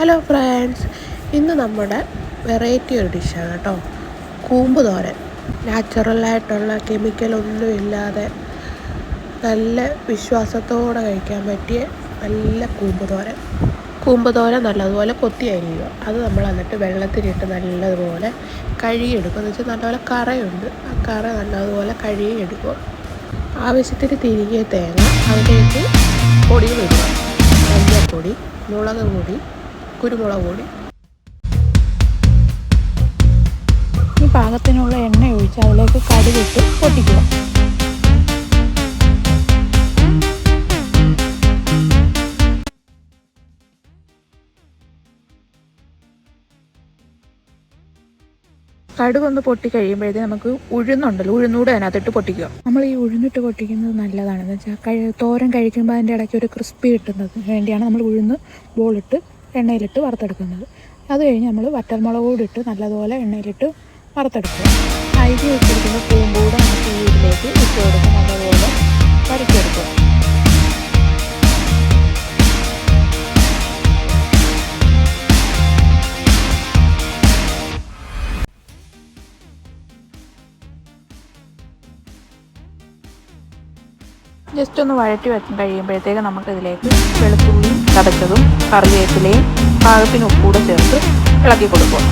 Hello friends, ഇന്ന് നമ്മുടെ variety ഒരു ഡിഷാണ് കേട്ടോ. കൂമ്പ് തോരൻ. നാച്ചുറലായിട്ടുള്ള കെമിക്കലൊന്നും ഇല്ലാതെ നല്ല വിശ്വാസത്തോടെ കഴിക്കാൻ പറ്റിയ നല്ല കൂമ്പ് തോരൻ നല്ലതുപോലെ കൊത്തി അരിയുക. അത് നമ്മൾ എന്നിട്ട് വെള്ളത്തിലിട്ട് നല്ലതുപോലെ കഴുകിയെടുക്കുക. എന്ന് വെച്ചാൽ നല്ലപോലെ കറയുണ്ട്, ആ കറ നല്ലതുപോലെ കഴുകിയെടുക്കുക. ആവശ്യത്തിന് തിരികെ തേങ്ങ, അതിലേക്ക് പൊടികളിടുക. മഞ്ഞൾപ്പൊടി, മുളക് പൊടി, കുരുമുളക് പൊടി. ഈ പാകത്തിനുള്ള എണ്ണ ഒഴിച്ച് അതിലേക്ക് കടുകിട്ട് പൊട്ടിക്കുക. കടുകൊന്ന് പൊട്ടി കഴിയുമ്പോഴത്തേക്ക് നമുക്ക് ഉഴുന്നൂടെ അതിനകത്തിട്ട് പൊട്ടിക്കുക. നമ്മൾ ഈ ഉഴുന്നിട്ട് പൊട്ടിക്കുന്നത് നല്ലതാണെന്ന് വെച്ചാൽ തോരൻ കഴിക്കുമ്പോൾ അതിൻ്റെ ഇടയ്ക്ക് ഒരു ക്രിസ്പി കിട്ടുന്നതിന് വേണ്ടിയാണ് നമ്മൾ ഉഴുന്ന് ബോളിട്ട് എണ്ണയിലിട്ട് വറുത്തെടുക്കുന്നത്. അത് കഴിഞ്ഞ് നമ്മൾ വറ്റൽമുളക് കൂടി ഇട്ട് നല്ലതുപോലെ എണ്ണയിലിട്ട് വറുത്തെടുക്കുക. അരിഞ്ഞ് വെച്ചിരിക്കുന്ന കൂമ്പൂടെ നമുക്ക് ഇതിലേക്ക് ഇട്ട് കൊടുത്ത് നല്ലതുപോലെ വരയ്ക്കെടുക്കുക. ജസ്റ്റ് ഒന്ന് വഴറ്റി കഴിയുമ്പോഴത്തേക്ക് നമുക്കിതിലേക്ക് വെളുത്തുള്ളിയും ചതച്ചതും കറിവേപ്പിലയും പാകത്തിന് ഉപ്പൂടെ ചേർത്ത് ഇളക്കി കൊടുക്കുക.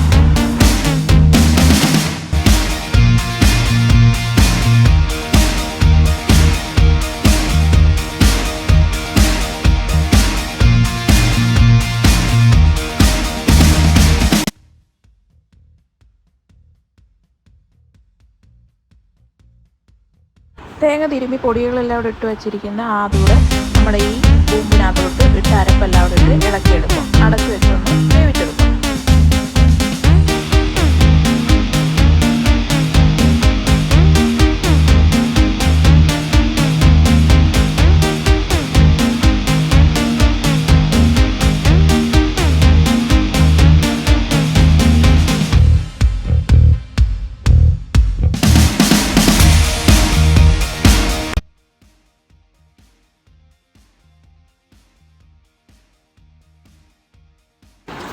തേങ്ങ തിരുമ്മി പൊടികളെല്ലാം അവിടെ ഇട്ട് വെച്ചിരിക്കുന്ന ആദ്യൂടെ നമ്മുടെ ഈ കൂമ്പിനകത്തോട്ട് ഇട്ട് അരപ്പെല്ലാം അവിടെ ഇട്ട് ഇളക്കിയെടുക്കും. അടച്ചു വെച്ചൊന്ന് വേവിച്ചെടുക്കും.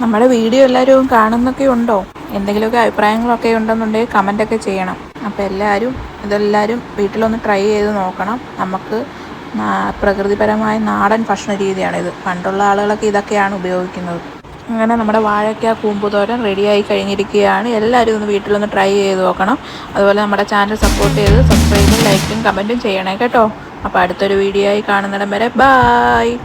നമ്മുടെ വീഡിയോ എല്ലാവരും കാണുന്നൊക്കെ ഉണ്ടോ? എന്തെങ്കിലുമൊക്കെ അഭിപ്രായങ്ങളൊക്കെ ഉണ്ടെന്നുണ്ടെങ്കിൽ കമൻറ്റൊക്കെ ചെയ്യണം. അപ്പോൾ ഇതെല്ലാവരും വീട്ടിലൊന്ന് ട്രൈ ചെയ്ത് നോക്കണം. നമുക്ക് പ്രകൃതിപരമായ നാടൻ ഭക്ഷണ രീതിയാണിത്. പണ്ടുള്ള ആളുകളൊക്കെ ഇതൊക്കെയാണ് ഉപയോഗിക്കുന്നത്. അങ്ങനെ നമ്മുടെ വാഴയ്ക്ക കൂമ്പുതോരൻ റെഡിയായി കഴിഞ്ഞിരിക്കുകയാണ്. എല്ലാവരും ഒന്ന് വീട്ടിലൊന്ന് ട്രൈ ചെയ്ത് നോക്കണം. അതുപോലെ നമ്മുടെ ചാനൽ സപ്പോർട്ട് ചെയ്ത് സബ്സ്ക്രൈബും ലൈക്കും കമൻറ്റും ചെയ്യണേ കേട്ടോ. അപ്പോൾ അടുത്തൊരു വീഡിയോ ആയി കാണുന്നിടം വരെ ബായ്.